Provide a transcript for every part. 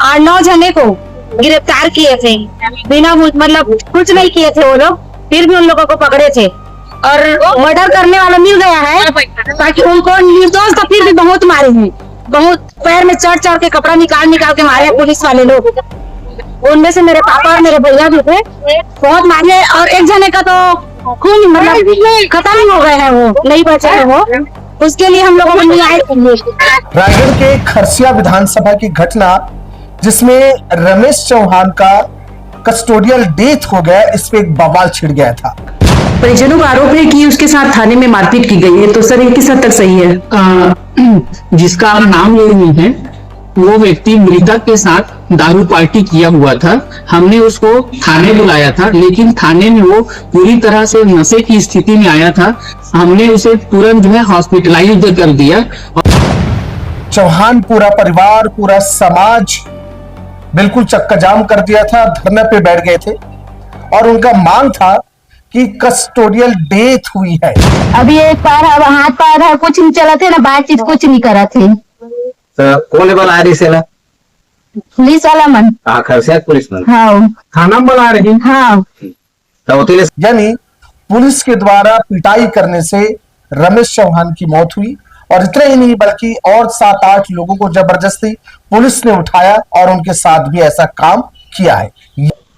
8-9 जने को गिरफ्तार किए थे, बिना मतलब कुछ नहीं किए थे वो लोग, फिर भी उन लोगों को पकड़े थे और मर्डर करने वाला मिल गया है, ताकि उनको निर्दोष तो फिर भी बहुत मारे हैं, बहुत पैर में चढ़ चढ़ के कपड़ा निकाल के मारे हैं पुलिस वाले लोग। उनमें से मेरे पापा और मेरे भैया भी थे, बहुत मारे और एक जने का तो खून मतलब खत्म ही हो गए हैं, वो नहीं बचे हैं वो, उसके लिए हम लोगों को न्याय चाहिए। रायगढ़ के खरसिया विधानसभा की घटना जिसमें रमेश चौहान का कस्टोडियल डेथ हो गया, इस पे एक बवाल छिड़ गया था। परिजनों का आरोप है कि उसके साथ थाने में मारपीट की गई है, तो सर ये किस हद तक सही है? जिसका हम नाम ले रहे हैं वो व्यक्ति मृतक के साथ दारू पार्टी किया हुआ था। हमने उसको थाने बुलाया था, लेकिन थाने में वो पूरी तरह से नशे की स्थिति में आया था। हमने उसे तुरंत जो है हॉस्पिटलाइज कर दिया। चौहान पूरा परिवार, पूरा समाज बिल्कुल चक्का जाम कर दिया था, धरने पे बैठ गए थे और उनका मांग था कि कस्टोडियल डेथ हुई है। अभी एक पैर है, हाथ पैर है, कुछ नहीं चला थे ना, बातचीत कुछ नहीं करा थे। कौन बला रही से ना पुलिस वाला मन खरसिया पुलिस मन हाँ थाना बुला रही हाँ। यानी पुलिस के द्वारा पिटाई करने से रमेश चौहान की मौत हुई और इतना ही नहीं बल्कि और 7-8 लोगों को जबरदस्ती पुलिस ने उठाया और उनके साथ भी ऐसा काम किया है।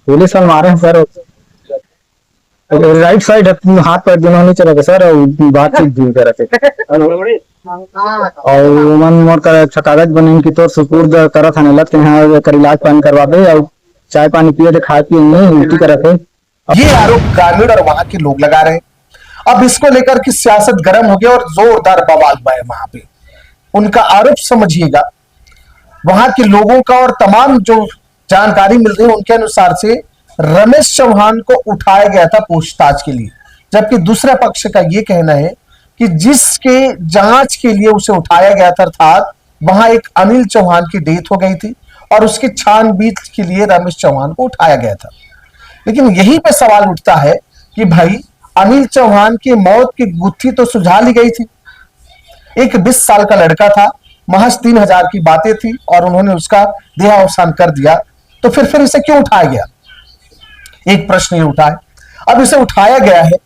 पुलिस वाले मारे हैं सर, राइट साइड हाथ पैर दोनों नहीं चला सर, बातचीत भी कर रहे थे और मन मोर कर कागज बने की तो सुपुर्द करा था लग के यहाँ कर इलाज पानी करवा दे और चाय पानी पिए थे, खाए पिए नहीं, उल्टी कर रहे थे। ये आरोप ग्रामीण और वहां के लोग लगा रहे हैं। अब इसको लेकर की सियासत गर्म हो गया और जोरदार बवाल हुआ है वहां पे। उनका आरोप समझिएगा, वहां के लोगों का और तमाम जो जानकारी मिल रही है उनके अनुसार से रमेश चौहान को उठाया गया था पूछताछ के लिए, जबकि दूसरा पक्ष का यह कहना है कि जिसके जांच के लिए उसे उठाया गया था, अर्थात वहां एक अनिल चौहान की डेथ हो गई थी और उसके छानबीन के लिए रमेश चौहान को उठाया गया था। लेकिन यहीं पे सवाल उठता है कि भाई अनिल चौहान की मौत की गुत्थी तो सुझा ली गई थी, एक 20 साल का लड़का था, महज 3000 की बातें थी और उन्होंने उसका देहावसान कर दिया, तो फिर इसे क्यों उठाया गया? एक प्रश्न ये उठा है। अब इसे उठाया गया है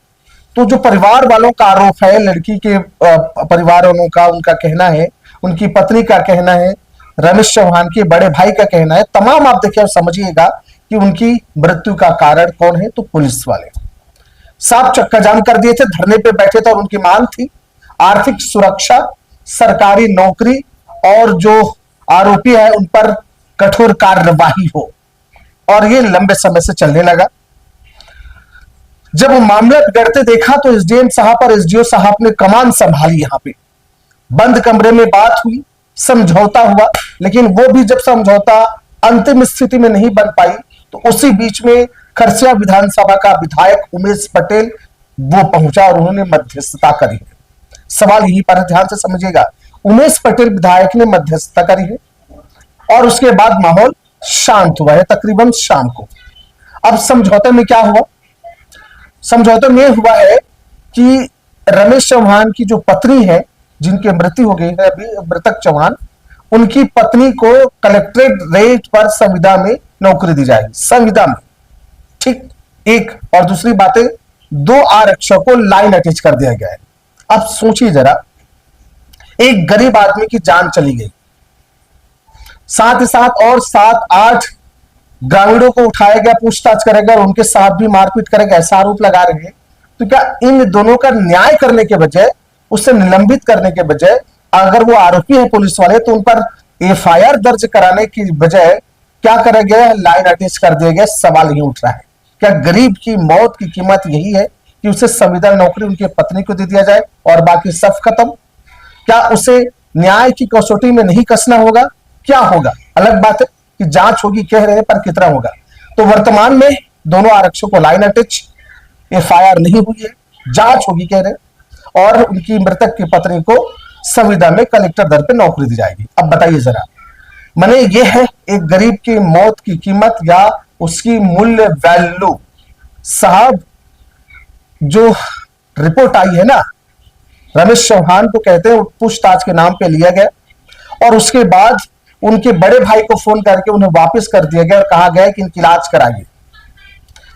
तो जो परिवार वालों का आरोप है, लड़की के परिवार वालों का, उनका कहना है, उनकी पत्नी का कहना है, रमेश चौहान के बड़े भाई का कहना है, तमाम आप देखिए समझिएगा कि उनकी मृत्यु का कारण कौन है, तो पुलिस वाले साफ चक्का जाम कर दिए थे, धरने पे बैठे थे और उनकी मांग थी आर्थिक सुरक्षा, सरकारी नौकरी और जो आरोपी है उन पर कठोर कार्यवाही हो। और ये लंबे समय से चलने लगा। जब मामला बिगड़ते देखा तो एसडीएम साहब और एसडीओ साहब ने कमान संभाली। यहां पे बंद कमरे में बात हुई, समझौता हुआ, लेकिन वो भी जब समझौता अंतिम स्थिति में नहीं बन पाई तो उसी बीच में खरसिया विधानसभा का विधायक उमेश पटेल वो पहुंचा और उन्होंने मध्यस्थता करी है। सवाल यहीं पर ध्यान से समझिएगा, उमेश पटेल विधायक ने मध्यस्थता करी है और उसके बाद माहौल शांत हुआ है तकरीबन शाम को। अब समझौते में क्या हुआ? समझौते में हुआ है कि रमेश चौहान की जो पत्नी है, जिनकी मृत्यु हो गई है अभी, मृतक चौहान, उनकी पत्नी को कलेक्ट्रेट रेट पर संविदा में नौकरी दी जाएगी, संविदा में, ठीक। एक और दूसरी बातें, 2 आरक्षकों को लाइन अटैच कर दिया गया है। अब सोचिए जरा, एक गरीब आदमी की जान चली गई, साथ ही साथ और 7-8 ग्रामीणों को उठाया गया, पूछताछ करेगा और उनके साथ भी मारपीट करेगा, ऐसा आरोप लगा रहे हैं। तो क्या इन दोनों का न्याय करने के बजाय, उससे निलंबित करने के बजाय, अगर वो आरोपी है पुलिस वाले, तो उन पर एफआईआर दर्ज कराने की बजाय क्या करा गया? लाइन अटैच कर दिया गया। सवाल यही उठ रहा है, क्या गरीब की मौत की कीमत यही है कि उसे संविदा नौकरी उनकी पत्नी को दे दिया जाए और बाकी सब खत्म? क्या उसे न्याय की कसौटी में नहीं कसना होगा? क्या होगा? अलग बात है कि जांच होगी कह रहे हैं, पर कितना होगा? तो वर्तमान में दोनों आरक्षकों को लाइन अटैच, एफआईआर नहीं हुई है, जांच होगी कह रहे हैं और उनकी मृतक की पत्नी को संविदा में कलेक्टर दर पे नौकरी दी जाएगी। अब बताइए जरा, माने ये है एक गरीब की मौत की कीमत या उसकी मूल्य वैल्यू। साहब, जो रिपोर्ट आई है ना, रमेश चौहान को कहते हैं पूछताछ के नाम पे लिया गया और उसके बाद उनके बड़े भाई को फोन करके उन्हें वापस कर दिया गया और कहा गया कि इनकी इलाज कराइए।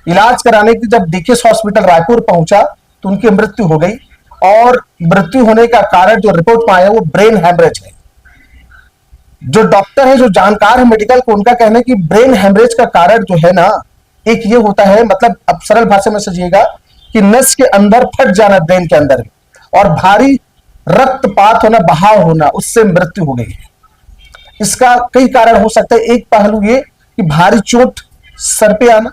इलाज कराने की जब डीकेएस हॉस्पिटल रायपुर पहुंचा तो उनकी मृत्यु हो गई, और मृत्यु होने का कारण जो रिपोर्ट में आया वो ब्रेन हेमरेज है। जो डॉक्टर है, जो जानकार है मेडिकल को, उनका कहना है कि ब्रेन हेमरेज का कारण जो है ना, एक ये होता है, मतलब अब सरल भाषा में समझिएगा कि नस के अंदर फट जाना ब्रेन के अंदर में, और भारी रक्तपात होना, बहाव होना, उससे मृत्यु हो गई है। इसका कई कारण हो सकता है। एक पहलू ये कि भारी चोट सर पे आना,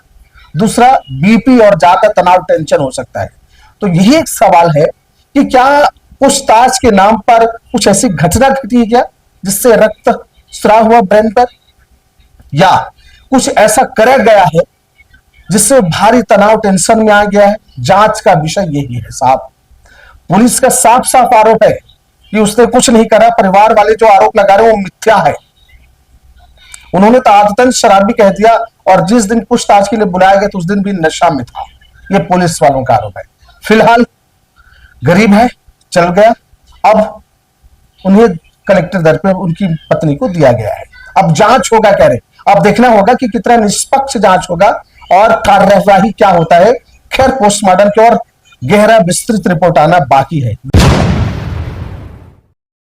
दूसरा बीपी और ज्यादा तनाव, टेंशन हो सकता है। तो यही एक सवाल है कि क्या पूछताछ के नाम पर कुछ ऐसी घटना घटी है क्या जिससे रक्त स्राव हुआ ब्रेन पर, या कुछ ऐसा कराया गया है जिससे भारी तनाव, टेंशन में आ गया है। जांच का विषय यही है साहब। पुलिस का साफ साफ आरोप है कि उसने कुछ नहीं करा। परिवार वाले जो आरोप लगा रहे हैं वो मिथ्या है। उन्होंने तो आदतन शराबी कह दिया, और जिस दिन पूछताछ के लिए बुलाया गया तो उस दिन भी नशा में था। ये पुलिस वालों का आरोप है। फिलहाल गरीब है, चल गया। अब उन्हें कलेक्टर दर पे उनकी पत्नी को दिया गया है। अब जांच होगा, कह रहे, अब देखना होगा कि कितना निष्पक्ष जांच होगा और कार्यवाही क्या होता है। खैर, पोस्टमार्टम की और गहरा विस्तृत रिपोर्ट आना बाकी है।